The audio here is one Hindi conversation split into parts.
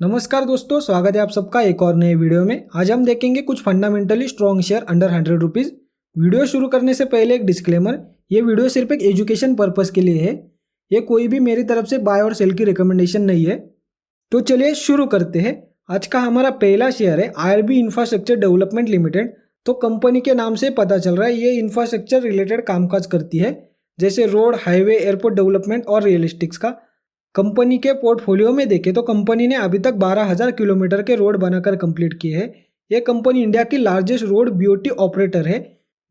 नमस्कार दोस्तों, स्वागत है आप सबका एक और नए वीडियो में। आज हम देखेंगे कुछ fundamentally strong share under 100 rupees. Video शुरू करने से पहले एक डिस्क्लेमर, ये वीडियो सिर्फ एक एजुकेशन पर्पस के लिए है। ये कोई भी मेरी तरफ से बाय और सेल की रिकमेंडेशन नहीं है। तो चलिए शुरू करते हैं। आज का हमारा पहला शेयर है IRB इंफ्रास्ट्रक्चर डेवलपमेंट लिमिटेड। तो कंपनी के नाम से पता चल रहा है ये इंफ्रास्ट्रक्चर रिलेटेड कामकाज करती है, जैसे रोड, हाईवे, एयरपोर्ट डेवलपमेंट और रियल एस्टेट्स का। कंपनी के पोर्टफोलियो में देखें तो कंपनी ने अभी तक 12,000 किलोमीटर के रोड बनाकर कंप्लीट किए हैं। यह कंपनी इंडिया की लार्जेस्ट रोड BOT ऑपरेटर है।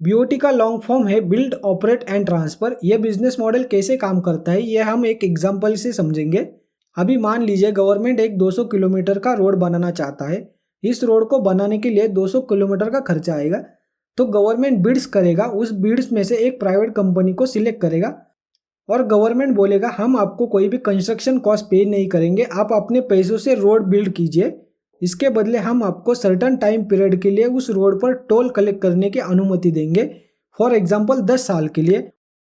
BOT का लॉन्ग फॉर्म है बिल्ड, ऑपरेट एंड ट्रांसफर। यह बिजनेस मॉडल कैसे काम करता है यह हम एक एग्जाम्पल से समझेंगे। अभी मान लीजिए गवर्नमेंट एक 200 किलोमीटर का रोड बनाना चाहता है। इस रोड को बनाने के लिए 200 किलोमीटर का खर्चा आएगा। तो गवर्नमेंट बिड्स करेगा, उस बिड्स में से एक प्राइवेट कंपनी को सिलेक्ट करेगा और गवर्नमेंट बोलेगा हम आपको कोई भी कंस्ट्रक्शन कॉस्ट पे नहीं करेंगे, आप अपने पैसों से रोड बिल्ड कीजिए। इसके बदले हम आपको सर्टन टाइम पीरियड के लिए उस रोड पर टोल कलेक्ट करने की अनुमति देंगे, फॉर एग्जांपल 10 साल के लिए।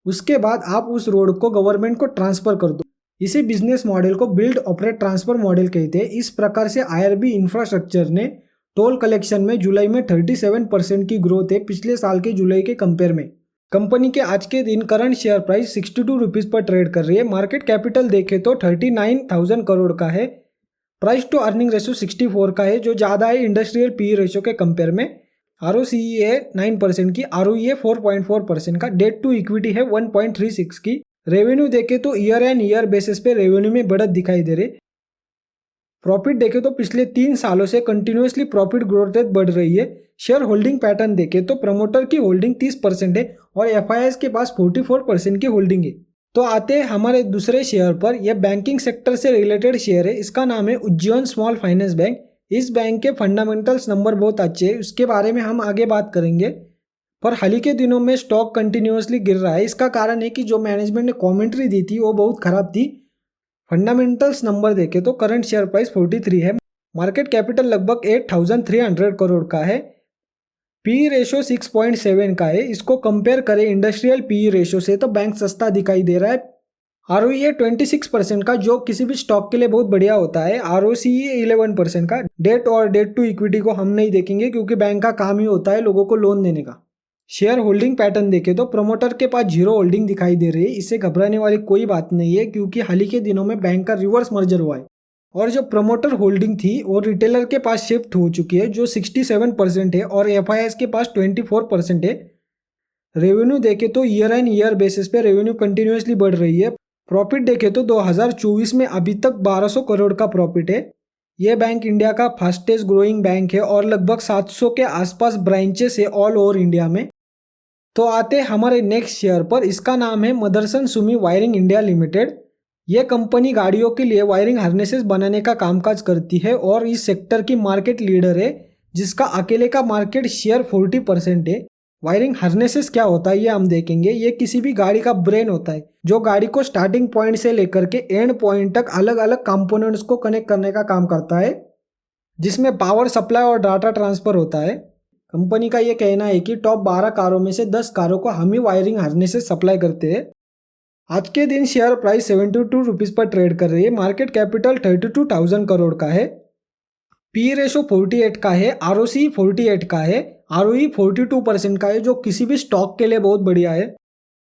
उसके बाद आप उस रोड को गवर्नमेंट को ट्रांसफर कर दो। इसी बिजनेस मॉडल को बिल्ड, ऑपरेट, ट्रांसफर मॉडल कहते हैं। इस प्रकार से IRB इंफ्रास्ट्रक्चर ने टोल कलेक्शन में जुलाई में 37% की ग्रोथ है पिछले साल के जुलाई के कंपेयर में। कंपनी के आज के दिन करंट शेयर प्राइस 62 रुपीज़ पर ट्रेड कर रही है। मार्केट कैपिटल देखें तो 39,000 करोड़ का है। प्राइस टू अर्निंग रेशो 64 का है, जो ज़्यादा है इंडस्ट्रियल PE रेशो के कंपेयर में। ROCE है 9% की, ROE है 4.4% का, डेट टू इक्विटी है 1.36 की। रेवेन्यू देखें तो ईयर एंड ईयर बेसिस पे रेवेन्यू में बढ़त दिखाई दे रही। प्रॉफिट देखें तो पिछले 3 सालों से कंटिन्यूसली प्रॉफिट ग्रोथ रेट बढ़ रही है। शेयर होल्डिंग पैटर्न देखें तो प्रमोटर की होल्डिंग 30% है और FIIs के पास 44% की होल्डिंग है। तो आते हैं हमारे दूसरे शेयर पर। यह बैंकिंग सेक्टर से रिलेटेड शेयर है। इसका नाम है उज्जीवन स्मॉल फाइनेंस बैंक। इस बैंक के फंडामेंटल्स नंबर बहुत अच्छे हैं, उसके बारे में हम आगे बात करेंगे। पर हाल ही के दिनों में स्टॉक कंटिन्यूसली गिर रहा है। इसका कारण है कि जो मैनेजमेंट ने कॉमेंट्री दी थी वो बहुत खराब थी। फंडामेंटल्स नंबर देखें तो करंट शेयर प्राइस 43 है। मार्केट कैपिटल लगभग 8,300 करोड़ का है। PE रेशो 6.7 का है। इसको कंपेयर करें इंडस्ट्रियल PE रेशो से तो बैंक सस्ता दिखाई दे रहा है। ROE है 26% का, जो किसी भी स्टॉक के लिए बहुत बढ़िया होता है। ROCE 11% का। डेट और डेट टू इक्विटी को हम नहीं देखेंगे क्योंकि बैंक का काम ही होता है लोगों को लोन देने का। शेयर होल्डिंग पैटर्न देखें तो प्रमोटर के पास 0 होल्डिंग दिखाई दे रही है। इससे घबराने वाली कोई बात नहीं है क्योंकि हाल ही के दिनों में बैंक का रिवर्स मर्जर हुआ है और जो प्रमोटर होल्डिंग थी वो रिटेलर के पास शिफ्ट हो चुकी है, जो 67% है और FIIs के पास 24% है। रेवेन्यू देखें तो ईयर एंड ईयर बेसिस पे रेवेन्यू कंटिन्यूसली बढ़ रही है। प्रॉफिट देखें तो 2024 में अभी तक 1200 करोड़ का प्रॉफिट है। यह बैंक इंडिया का फास्टेस्ट ग्रोइंग बैंक है और लगभग 700 के आसपास ब्रांचेस है ऑल ओवर इंडिया में। तो आते हमारे नेक्स्ट शेयर पर। इसका नाम है Motherson Sumi wiring India limited. यह कंपनी गाड़ियों के लिए वायरिंग हार्नेसेस बनाने का कामकाज करती है और इस सेक्टर की मार्केट लीडर है, जिसका अकेले का मार्केट शेयर 40% है। वायरिंग हार्नेसेस क्या होता है ये हम देखेंगे। ये किसी भी गाड़ी का ब्रेन होता है जो गाड़ी को स्टार्टिंग पॉइंट से लेकर के एंड पॉइंट तक अलग अलग कंपोनेंट्स को कनेक्ट करने का काम करता है, जिसमें पावर सप्लाई और डाटा ट्रांसफर होता है। कंपनी का ये कहना है कि टॉप 12 कारों में से 10 कारों को हम ही वायरिंग हार्नेसेस सप्लाई करते हैं। आज के दिन शेयर प्राइस 72 रुपीज़ पर ट्रेड कर रही है। मार्केट कैपिटल 32,000 करोड़ का है। PE रेशो 48 का है। ROCE 48 का है। ROE 42% का है, जो किसी भी स्टॉक के लिए बहुत बढ़िया है।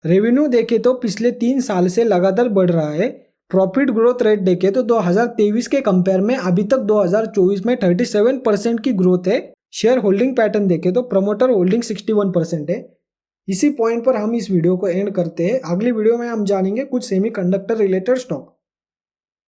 रेवेन्यू देखें तो पिछले 3 साल से लगातार बढ़ रहा है। प्रॉफिट ग्रोथ रेट देखें तो 2023 के कंपेयर में अभी तक 2024 में 37% की ग्रोथ है। शेयर होल्डिंग पैटर्न देखें तो प्रमोटर होल्डिंग 61% है। इसी पॉइंट पर हम इस वीडियो को एंड करते हैं। अगली वीडियो में हम जानेंगे कुछ सेमीकंडक्टर रिलेटेड स्टॉक।